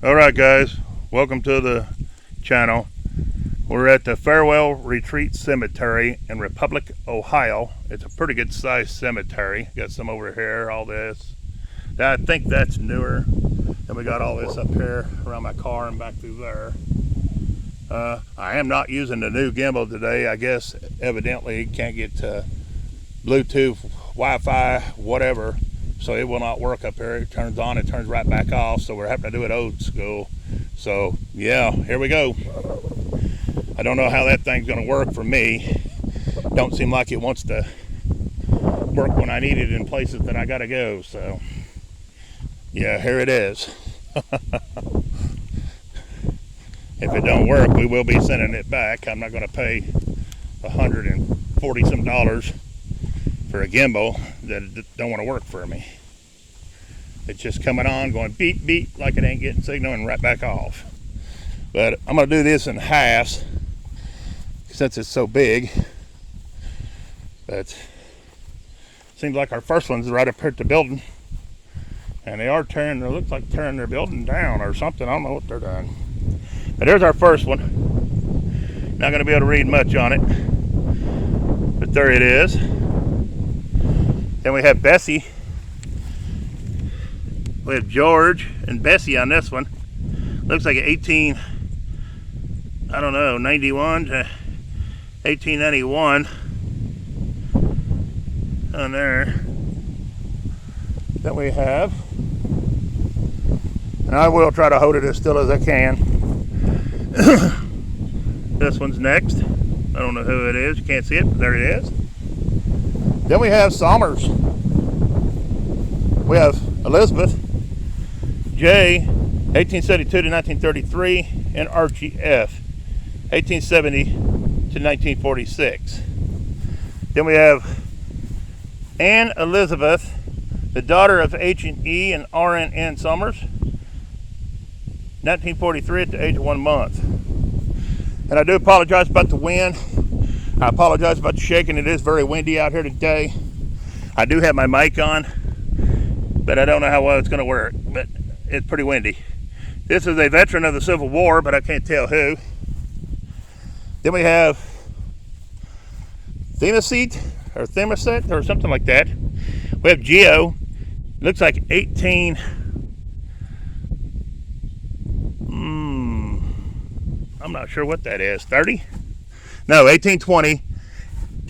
Alright guys, welcome to the channel. We're at the Farewell Retreat Cemetery in Republic, Ohio. It's a pretty good sized cemetery. Got some over here, all this. I think that's newer. And we got all this up here around my car and back through there. I am not using the new gimbal today. I guess evidently it can't get Bluetooth, Wi-Fi, whatever. So it will not work up here. It turns on, it turns right back off. So we're having to do it old school. So yeah, here we go. I don't know how that thing's gonna work for me. Don't seem like it wants to work when I need it in places that I gotta go. So yeah, here it is. If it don't work, we will be sending it back. I'm not gonna pay $140 some for a gimbal that don't want to work for me. It's just coming on, going beep beep like it ain't getting signal, and right back off. But I'm gonna do this in halves since it's so big. But seems like our first one's right up here at the building, and they are tearing. It looks like tearing their building down or something. I don't know what they're doing. But there's our first one. Not gonna be able to read much on it, but there it is. Then we have Bessie. We have George and Bessie on this one. Looks like 91 to 1891 on there. Then we have, and I will try to hold it as still as I can. This one's next. I don't know who it is. You can't see it, but there it is. Then we have Somers. We have Elizabeth J, 1872 to 1933, and RGF, 1870 to 1946. Then we have Anne Elizabeth, the daughter of H&E and RNN Somers, 1943 at the age of 1 month. And I do apologize about the wind. I apologize about the shaking. It is very windy out here today. I do have my mic on, but I don't know how well it's going to work. But it's pretty windy. This is a veteran of the Civil War, but I can't tell who. Then we have Themacete or something like that. We have Geo. Looks like 18. I'm not sure what that is. 30? No, 1820 to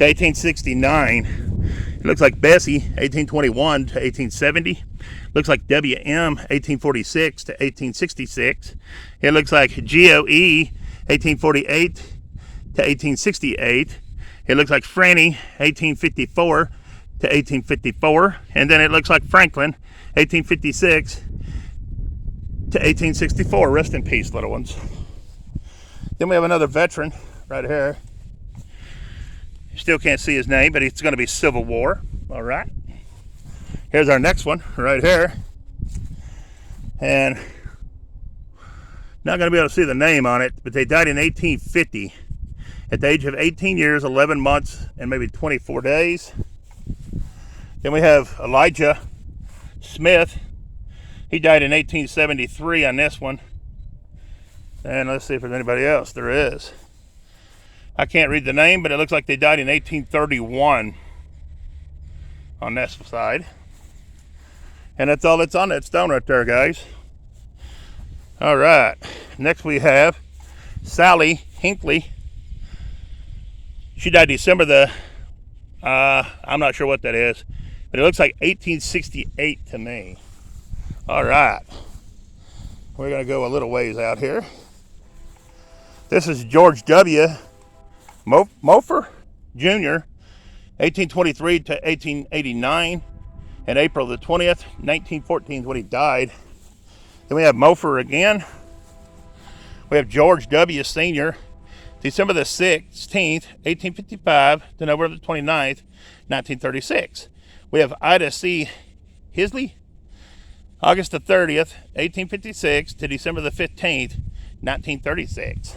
1869. It looks like Bessie, 1821 to 1870. Looks like WM, 1846 to 1866. It looks like GOE, 1848 to 1868. It looks like Franny, 1854 to 1854. And then it looks like Franklin, 1856 to 1864. Rest in peace, little ones. Then we have another veteran right here. Still can't see his name, but it's going to be Civil War. All right. Here's our next one right here. And not going to be able to see the name on it, but they died in 1850 at the age of 18 years, 11 months, and maybe 24 days. Then we have Elijah Smith. He died in 1873 on this one. And let's see if there's anybody else. There is. I can't read the name, but it looks like they died in 1831 on this side. And that's all that's on that stone right there, guys. All right. Next we have Sally Hinckley. She died December I'm not sure what that is, but it looks like 1868 to me. All right. We're going to go a little ways out here. This is George W. Mofer Jr., 1823 to 1889, and April the 20th, 1914 is when he died. Then we have Mofer again. We have George W. Sr., December the 16th, 1855 to November the 29th, 1936. We have Ida C. Hisley, August the 30th, 1856 to December the 15th, 1936.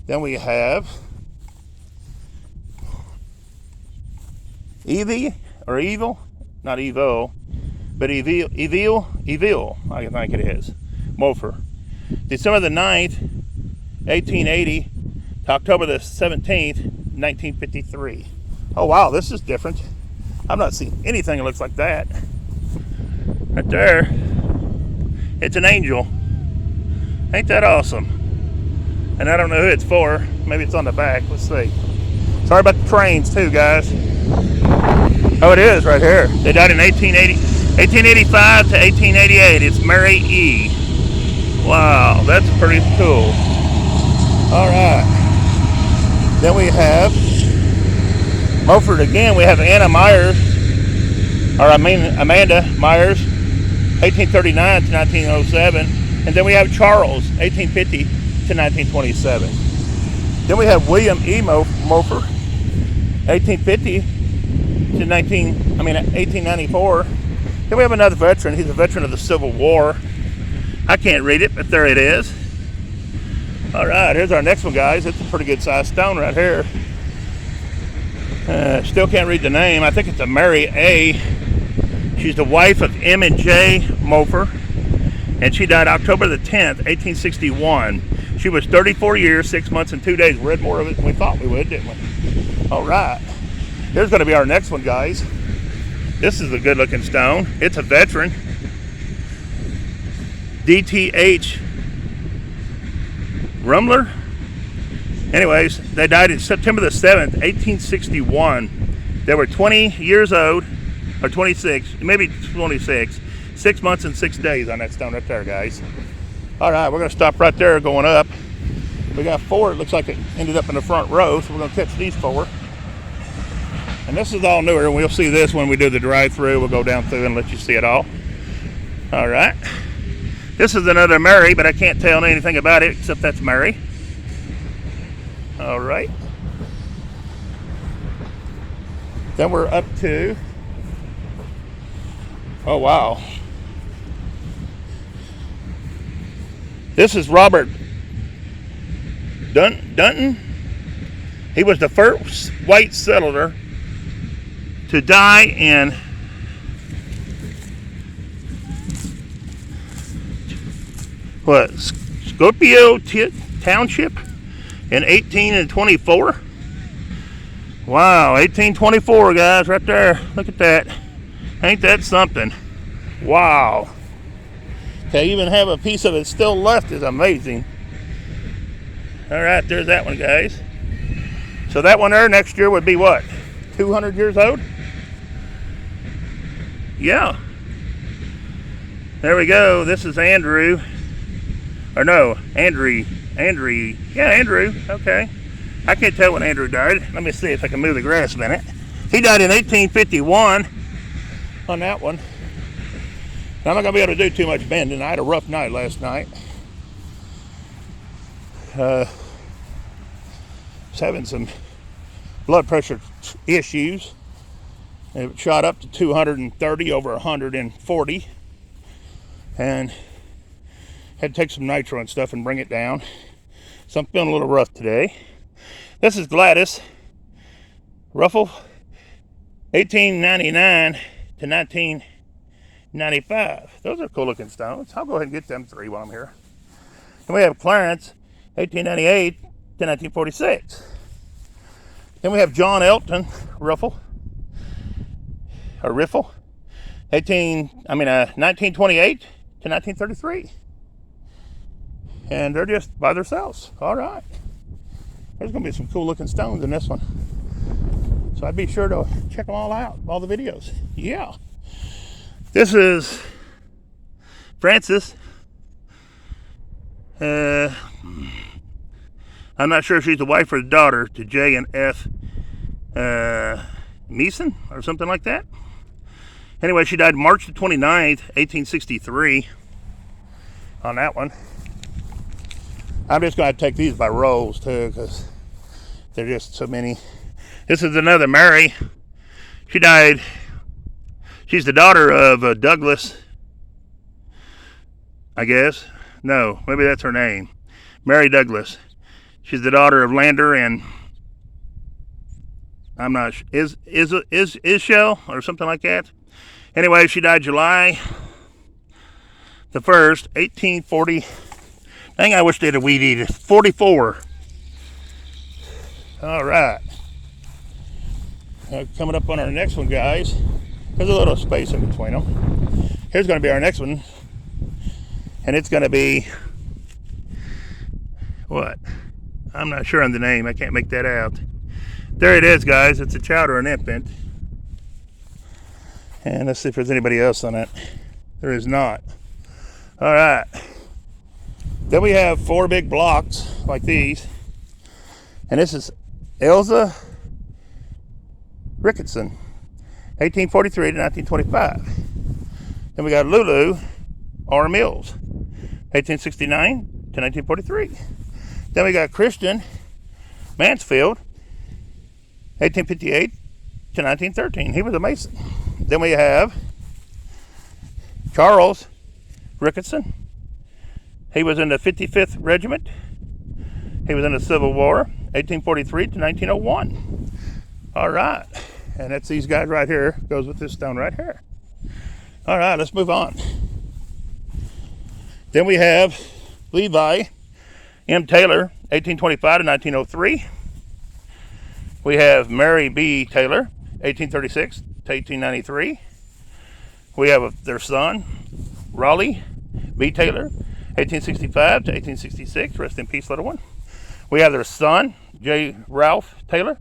Then we have Evie, or Evil, not Evo, but Evil, I think it is. Mofer. December the 9th, 1880 to October the 17th, 1953. Oh wow, this is different. I've not seen anything that looks like that. Right there. It's an angel. Ain't that awesome? And I don't know who it's for. Maybe it's on the back. Let's see. Sorry about the trains too, guys. Oh, it is right here. They died in 1885 to 1888. It's Mary E. Wow, that's pretty cool. All right. Then we have Mulford again. We have Amanda Myers, 1839 to 1907. And then we have Charles, 1850 to 1927. Then we have William E. Mulford, 1850 to 1894. Then we have another veteran. He's a veteran of the Civil War. I can't read it, but there it is. All right, here's our next one, guys. It's a pretty good sized stone right here. Still can't read the name. I think it's a Mary A. She's the wife of M and J Mulford, and she died October the 10th, 1861. She was 34 years, 6 months, and 2 days. We read more of it than we thought we would, didn't we? All right. Here's going to be our next one, guys. This is a good-looking stone. It's a veteran. DTH Rumler. Anyways, they died in September the 7th, 1861. They were 20 years old, or 26, maybe 26. 6 months and 6 days on that stone right there, guys. All right, we're going to stop right there going up. We got 4. It looks like it ended up in the front row, so we're going to catch these 4. And this is all newer, and we'll see this when we do the drive-through. We'll go down through and let you see it all. All right. This is another Mary, but I can't tell anything about it except that's Mary. All right. Then we're up to, oh wow. This is Robert Dunton. He was the first white settler to die in Scopio Township in 1824. Wow, 1824, guys, right there. Look at that. Ain't that something? Wow. To even have a piece of it still left is amazing. All right, there's that one, guys. So that one there next year would be what? 200 years old? Yeah. There we go. This is Andrew. Or no, Andrew. Yeah, Andrew. Okay. I can't tell when Andrew died. Let me see if I can move the grass a minute. He died in 1851 on that one. Now, I'm not going to be able to do too much bending. I had a rough night last night. Was having some blood pressure issues. It shot up to 230 over 140. And had to take some nitro and stuff and bring it down. So I'm feeling a little rough today. This is Gladys Ruffle, 1899 to 1995. Those are cool looking stones. I'll go ahead and get them 3 while I'm here. And we have Clarence, 1898 to 1946. Then we have John Elton Riffle, 1928 to 1933. And they're just by themselves. All right. There's going to be some cool looking stones in this one. So I'd be sure to check them all out, all the videos. Yeah. This is Frances. I'm not sure if she's the wife or the daughter to J and F Meeson or something like that. Anyway, she died March the 29th, 1863 on that one. I'm just going to take these by rolls too because they're just so many. This is another Mary. She died. She's the daughter of Douglas, I guess. No, maybe that's her name. Mary Douglas. She's the daughter of Lander and I'm not sure, is Ishel or something like that. Anyway, she died July the 1st, 1840. Dang, I wish they had a weed eater. 44. All right. Coming up on our next one, guys. There's a little space in between them. Here's going to be our next one. And it's going to be... what? I'm not sure on the name. I can't make that out. There it is, guys. It's a chowder and infant. And let's see if there's anybody else on it. There is not. All right. Then we have 4 big blocks like these. And this is Elsa Ricketson, 1843 to 1925. Then we got Lulu R. Mills, 1869 to 1943. Then we got Christian Mansfield, 1858 to 1913. He was a Mason. Then we have Charles Ricketson. He was in the 55th Regiment. He was in the Civil War, 1843 to 1901. All right. And that's these guys right here. Goes with this stone right here. All right, let's move on. Then we have Levi M. Taylor, 1825 to 1903. We have Mary B. Taylor, 1836 to 1893. We have their son, Raleigh B. Taylor, 1865 to 1866. Rest in peace, little one. We have their son, J. Ralph Taylor,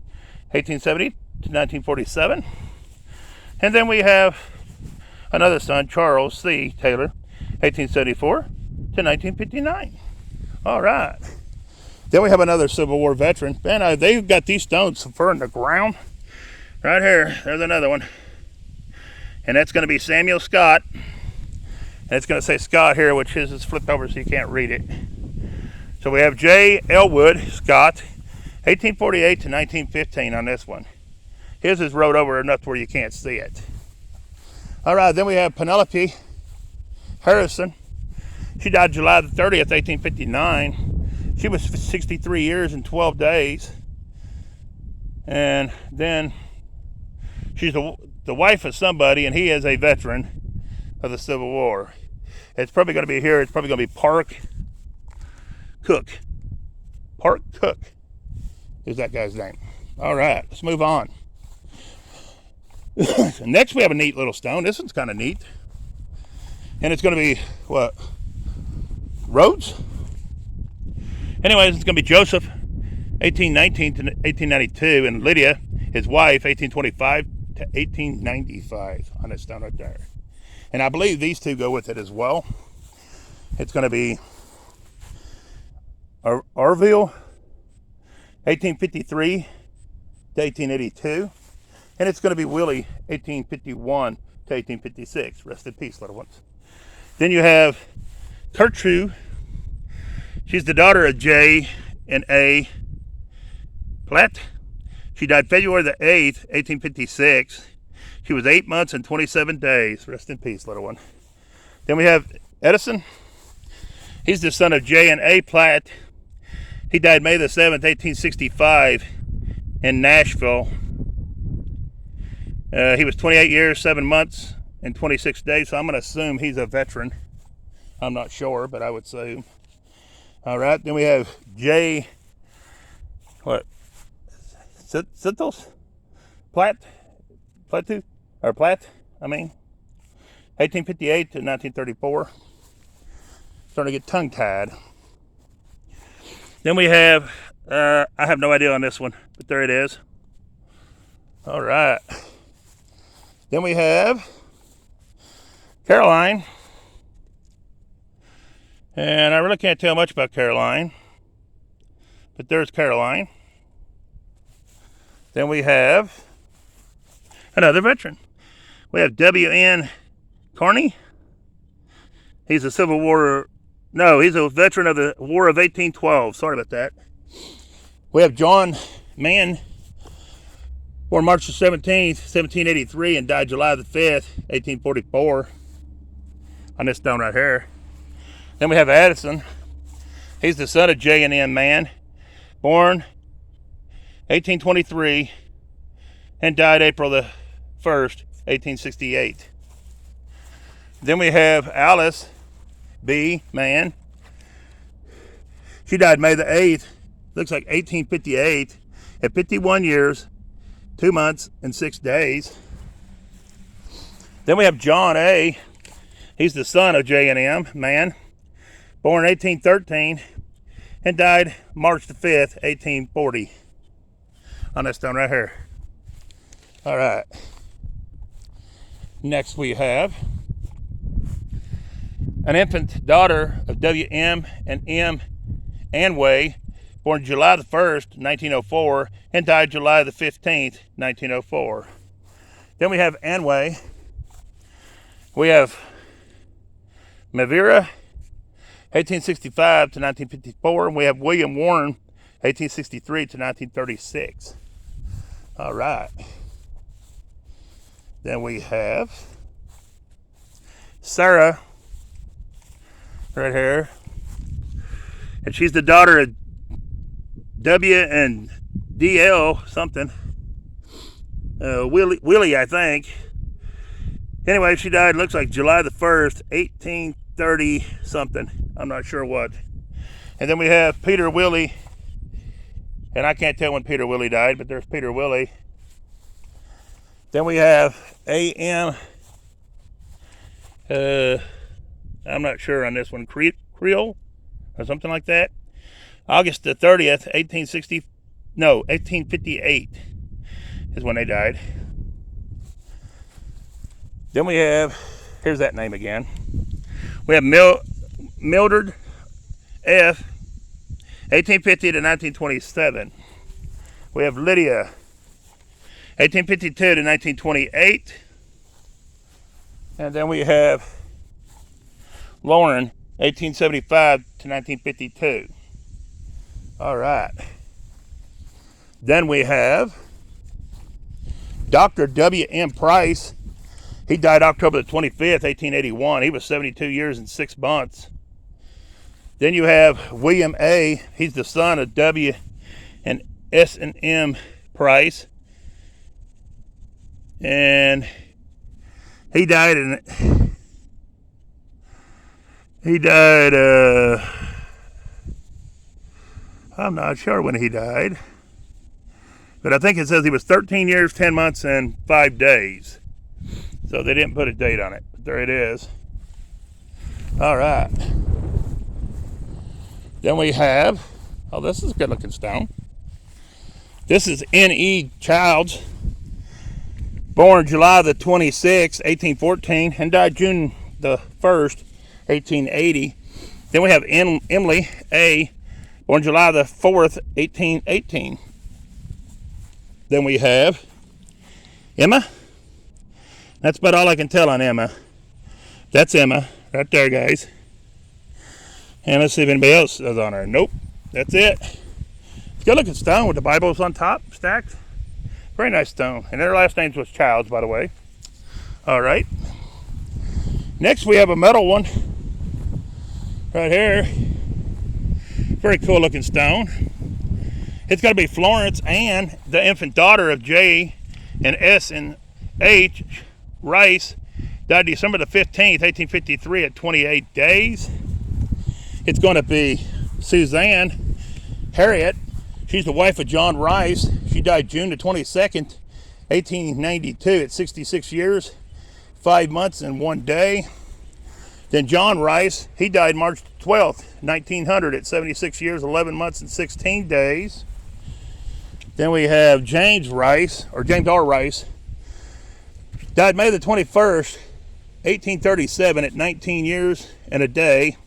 1870 to 1947. And then we have another son, Charles C. Taylor, 1874 to 1959. All right. Then we have another Civil War veteran. Man, they've got these stones fur in the ground. Right here, there's another one. And that's going to be Samuel Scott. And it's going to say Scott here, which is flipped over so you can't read it. So we have J. Elwood Scott, 1848 to 1915 on this one. His is wrote over enough where you can't see it. All right, then we have Penelope Harrison. She died July the 30th, 1859. She was 63 years and 12 days. And then she's the wife of somebody, and he is a veteran of the Civil War. It's probably going to be here. It's probably going to be Park Cook. Park Cook is that guy's name. All right, let's move on. Next, we have a neat little stone. This one's kind of neat. And it's going to be, what? Rhodes? Anyways, it's going to be Joseph, 1819 to 1892, and Lydia, his wife, 1825 to 1895 on this stone right there. And I believe these two go with it as well. It's going to be Arville, 1853 to 1882. And it's going to be Willie, 1851 to 1856. Rest in peace, little ones. Then you have Gertrude. She's the daughter of J. and A. Platt. She died February the 8th, 1856. She was 8 months and 27 days. Rest in peace, little one. Then we have Edison. He's the son of J. and A. Platt. He died May the 7th, 1865 in Nashville. He was 28 years, 7 months, and 26 days, so I'm going to assume he's a veteran. I'm not sure, but I would assume. All right, then we have J. Sittles? Platt, 1858 to 1934. Starting to get tongue-tied. Then we have, I have no idea on this one, but there it is. All right. Then we have Caroline. And I really can't tell much about Caroline, but there's Caroline. Then we have another veteran. We have W.N. Carney. He's a Civil War, no, he's a veteran of the War of 1812. Sorry about that. We have John Mann, born March the 17th, 1783, and died July the 5th, 1844, on this stone right here. Then we have Addison. He's the son of J. and M. Mann, born 1823, and died April the 1st, 1868. Then we have Alice B, man. She died May the 8th, looks like 1858, at 51 years, 2 months, and 6 days. Then we have John A. He's the son of J and M, man. Born 1813 and died March the 5th, 1840. On this stone right here. All right. Next we have an infant daughter of W.M. and M. Anway, born July the 1st, 1904, and died July the 15th, 1904. Then we have Anway. We have Mavira, 1865 to 1954, and we have William Warren, 1863 to 1936. All right. Then we have Sarah, right here. And she's the daughter of W and DL something. Willie, I think. Anyway, she died, looks like July the 1st, 1830 something. I'm not sure what. And then we have Peter Willie. And I can't tell when Peter Willie died, but there's Peter Willie. Then we have A.M. I'm not sure on this one. Creole or something like that. August the 30th, 1858 is when they died. Then we have, here's that name again. We have Mildred F., 1850 to 1927. We have Lydia, 1852 to 1928. And then we have Lauren, 1875 to 1952. All right. Then we have Dr. W.M. Price. He died October the 25th, 1881. He was 72 years and 6 months. Then you have William A. He's the son of W. and S. and M. Price. And he died I'm not sure when he died, but I think it says he was 13 years, 10 months, and 5 days. So they didn't put a date on it, but there it is. All right. Then we have, oh, this is a good looking stone. This is N.E. Childs, born July the 26th, 1814, and died June the 1st, 1880. Then we have Emily A., born July the 4th, 1818. Then we have Emma. That's about all I can tell on Emma. That's Emma, right there, guys. And let's see if anybody else is on her. Nope, that's it. Good looking stone with the Bibles on top, stacked. Very nice stone. And their last name was Childs, by the way. All right. Next, we have a metal one right here. Very cool looking stone. It's got to be Florence Ann, the infant daughter of J and S and H Rice, died December the 15th, 1853 at 28 days. It's going to be Suzanne Harriet. She's the wife of John Rice. She died June the 22nd, 1892 at 66 years, 5 months, and 1 day. Then John Rice, he died March 12th, 1900 at 76 years, 11 months, and 16 days. Then we have James Rice, or James R. Rice, died May the 21st, 1837 at 19 years and a day.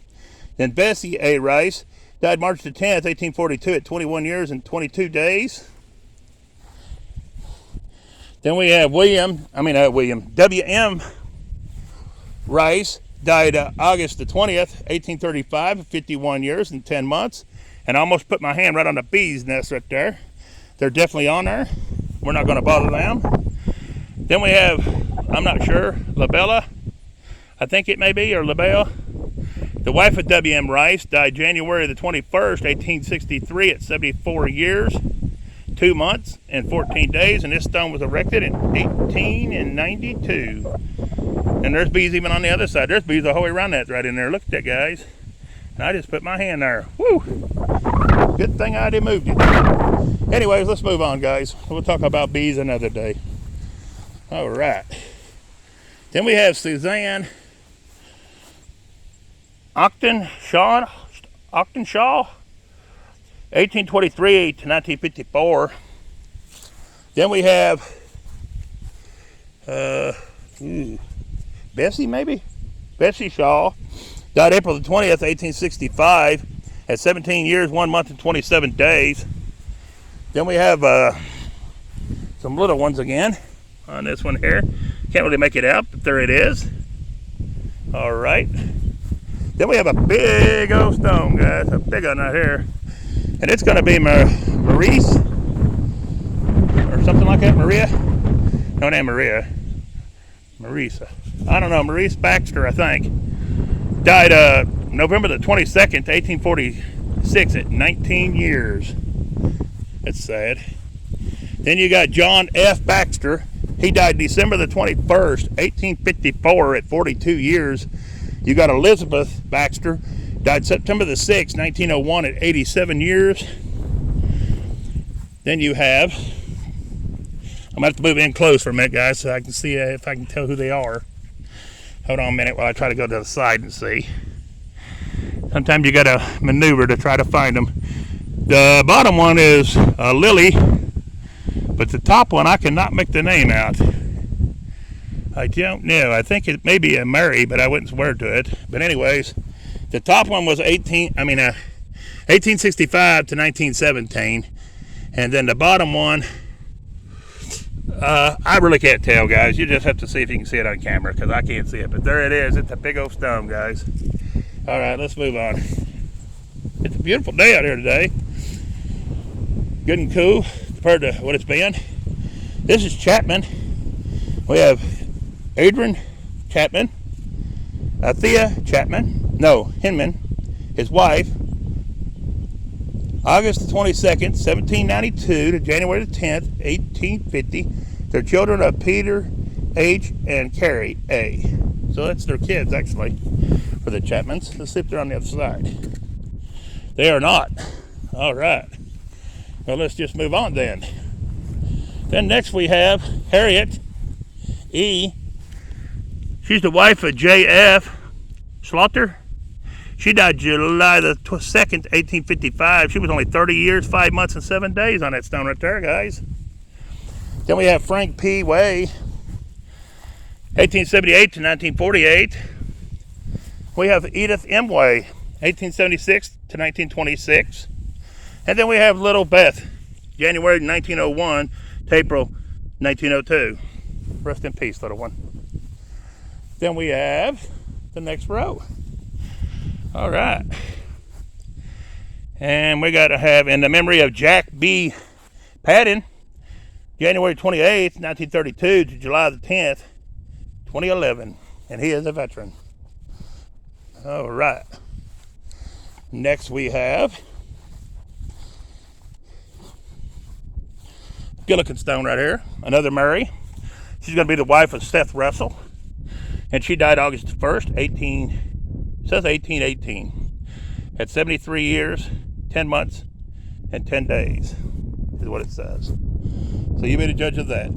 Then Bessie A. Rice died March the 10th, 1842 at 21 years and 22 days. Then we have W.M. Rice, died August the 20th, 1835 at 51 years and 10 months. And I almost put my hand right on the bee's nest right there. They're definitely on there. We're not going to bother them. Then we have, I'm not sure, LaBella, I think it may be, or LaBelle. The wife of W.M. Rice died January the 21st, 1863 at 74 years, 2 months, and 14 days. And this stone was erected in 1892. And there's bees even on the other side. There's bees the whole way around that right in there. Look at that, guys. And I just put my hand there. Woo! Good thing I didn't move it. Anyways, let's move on, guys. We'll talk about bees another day. All right. Then we have Suzanne Octenshaw, 1823 to 1954. Then we have Bessie, maybe? Bessie Shaw, died April the 20th, 1865, at 17 years, 1 month, and 27 days. Then we have some little ones again on this one here. Can't really make it out, but there it is. All right. Then we have a big old stone, guys, a big one right here. And it's going to be Maurice, or something like that, Maria. No, name Maria. Marisa. I don't know, Maurice Baxter, I think. Died November the 22nd, 1846 at 19 years. That's sad. Then you got John F. Baxter. He died December the 21st, 1854 at 42 years. You got Elizabeth Baxter. Died September the 6th, 1901 at 87 years. Then you have, I'm going to have to move in close for a minute, guys, so I can see if I can tell who they are. Hold on a minute while I try to go to the side and see. Sometimes you got to maneuver to try to find them. The bottom one is Lily, but the top one I cannot make the name out. I don't know. I think it may be a Mary, but I wouldn't swear to it. But anyways, the top one was 1865 to 1917, and then the bottom one, I really can't tell, guys. You just have to see if you can see it on camera, because I can't see it. But there it is. It's a big old stone, guys. All right, let's move on. It's a beautiful day out here today. Good and cool compared to what it's been. This is Chapman. We have Adrian Chapman, Thea Chapman, Hinman, his wife, August the 22nd, 1792 to January the 10th, 1850. Their children are Peter H. and Carrie A. So that's their kids, actually, for the Chapmans. Let's see if they're on the other side. They are not. All right. Well, let's just move on then. Then next we have Harriet E. She's the wife of J.F. Slaughter. She died July the 2nd, 1855. She was only 30 years, 5 months, and 7 days on that stone right there, guys. Then we have Frank P. Way, 1878 to 1948. We have Edith M. Way, 1876 to 1926. And then we have Little Beth, January 1901 to April 1902. Rest in peace, little one. Then we have the next row. All right. And we got to have in the memory of Jack B. Patton, January 28th, 1932 to July the 10th, 2011. And he is a veteran. All right. Next we have Gillikin Stone right here. Another Mary. She's going to be the wife of Seth Russell. And she died August 1st, 1818. At 73 years, 10 months, and 10 days is what it says. So you be the judge of that.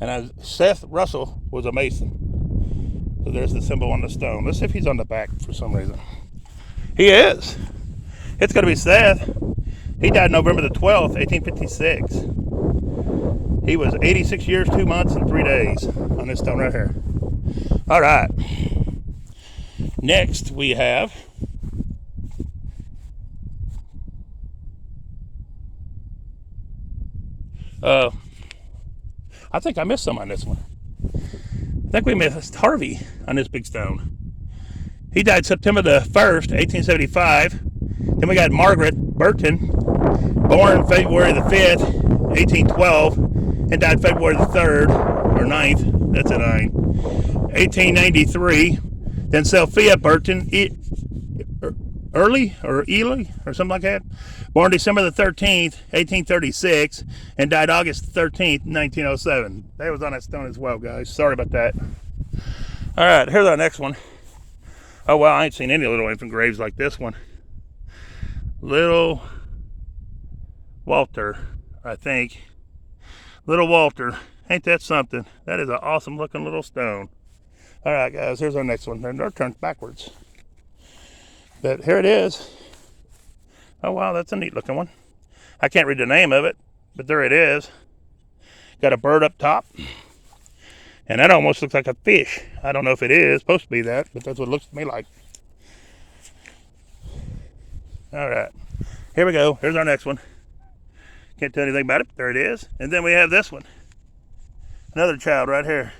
And Seth Russell was a Mason. So there's the symbol on the stone. Let's see if he's on the back for some reason. He is. It's going to be Seth. He died November the 12th, 1856. He was 86 years, 2 months, and 3 days on this stone right here. All right. Next we have I think I missed some on this one. I think we missed Harvey on this big stone. He died September the 1st, 1875. Then we got Margaret Burton, born February the 5th, 1812, and died February the 3rd, or 9th, that's a 9, 1893. Then Sophia Burton, Ely, or something like that, born December the 13th, 1836, and died August 13th, 1907. That was on that stone as well, guys. Sorry about that. All right, here's our next one. Oh, wow, I ain't seen any little infant graves like this one. Little Walter, I think. Little Walter. Ain't that something? That is an awesome looking little stone. All right, guys, here's our next one. They're turned backwards. But here it is. Oh, wow, that's a neat looking one. I can't read the name of it, but there it is. Got a bird up top. And that almost looks like a fish. I don't know if it is supposed to be that, but that's what it looks to me like. All right, here we go. Here's our next one. Can't tell anything about it, but there it is. And then we have this one. Another child right here.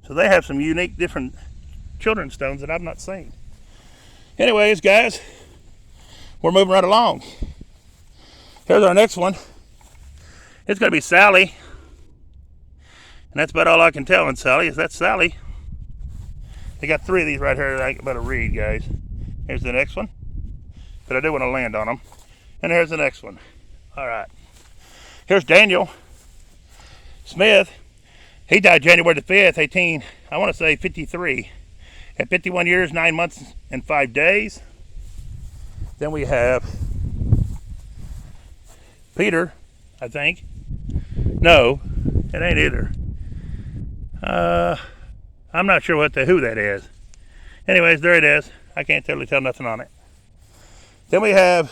So they have some unique, different children's stones that I've not seen. Anyways, guys, we're moving right along. Here's our next one. It's going to be Sally. And that's about all I can tell on Sally, is that's Sally. They got 3 of these right here that I ain't about to read, guys. Here's the next one. But I do want to land on them. And here's the next one. All right. Here's Daniel Smith. He died January the 5th, I want to say 53. At 51 years, 9 months, and 5 days. Then we have Peter, I think. No, it ain't either. I'm not sure who that is. Anyways, there it is. I can't totally tell nothing on it. Then we have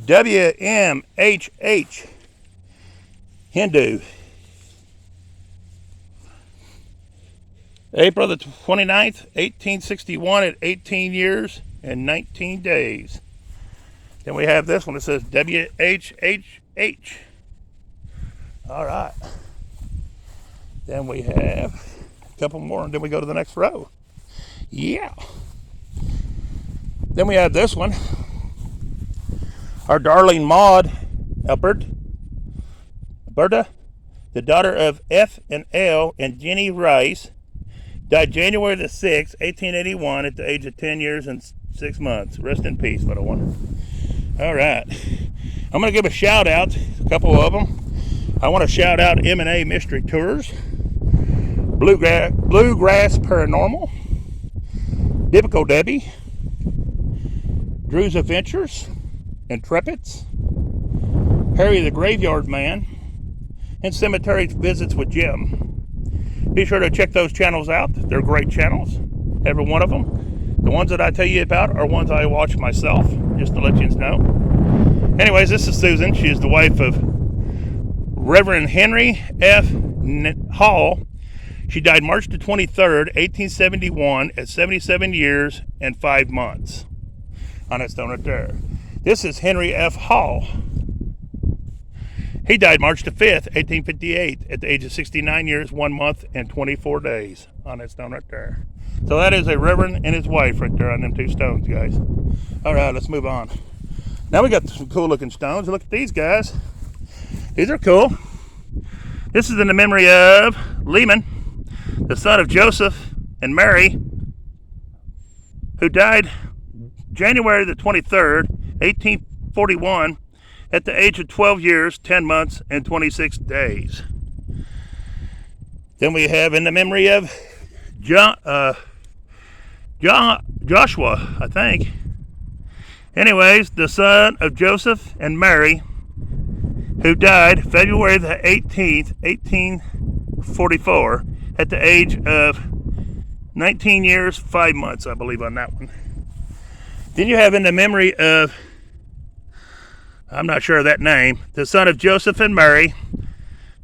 WMHH, Hindu. April the 29th, 1861 at 18 years and 19 days. Then we have this one that says WHHH. All right. Then we have a couple more, and then we go to the next row. Yeah. Then we have this one. Our darling Maud Alberta, the daughter of F and L and Jenny Rice, died January the 6th, 1881 at the age of 10 years and 6 months. Rest in peace, little one. All right. I'm going to give a shout out, a couple of them. I want to shout out M&A Mystery Tours, Bluegrass Paranormal, Typical Debbie, Drew's Adventures, Intrepids, Harry the Graveyard Man, and Cemetery Visits with Jim. Be sure to check those channels out. They're great channels, every one of them. The ones that I tell you about are ones I watch myself, just to let you know. Anyways, this is Susan. She is the wife of Reverend Henry F. Hall. She died March the 23rd, 1871 at 77 years and 5 months. On that stone right there. This is Henry F. Hall. He died March the 5th, 1858 at the age of 69 years, 1 month, and 24 days. On that stone right there. So that is a reverend and his wife right there on them 2 stones, guys. All right, let's move on. Now we got some cool looking stones. Look at these guys. These are cool. This is in the memory of Lehman, the son of Joseph and Mary, who died January the 23rd, 1841 at the age of 12 years, 10 months, and 26 days. Then we have in the memory of Joshua, I think. Anyways, the son of Joseph and Mary, who died February the 18th, 1844, at the age of 19 years, 5 months, I believe, on that one. Then you have in the memory of, I'm not sure of that name, the son of Joseph and Mary,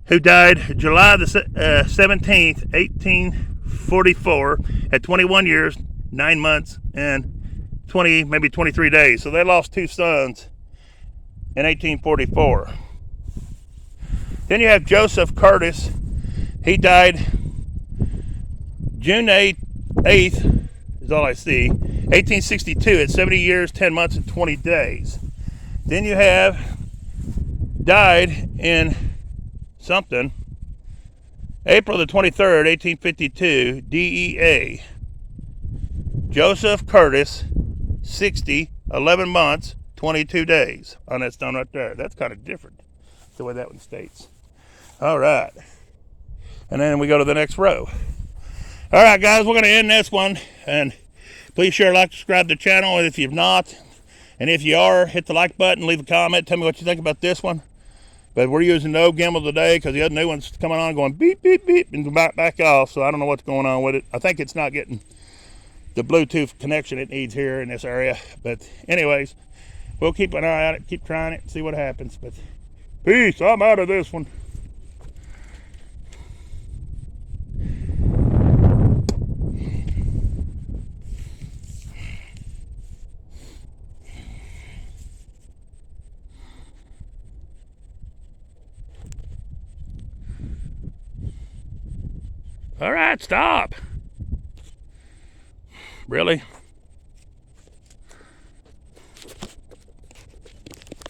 who died July the 17th, 1844, at 21 years, 9 months, and 20, maybe 23 days. So they lost 2 sons in 1844. Then you have Joseph Curtis. He died June 8th, is all I see, 1862 at 70 years, 10 months, and 20 days. Then you have died in something, April the 23rd, 1852, DEA. Joseph Curtis, 60, 11 months, 22 days on that stone right there. That's kind of different, the way that one states. All right. And then we go to the next row. All right, guys, we're going to end this one. And please share, like, subscribe to the channel if you've not. And if you are, hit the like button, leave a comment, tell me what you think about this one. But we're using no gimbal today because the other new one's coming on going beep, beep, beep, and back off. So I don't know what's going on with it. I think it's not getting the Bluetooth connection it needs here in this area. But anyways, we'll keep an eye on it, keep trying it, see what happens. But peace, I'm out of this one. All right, stop. Really?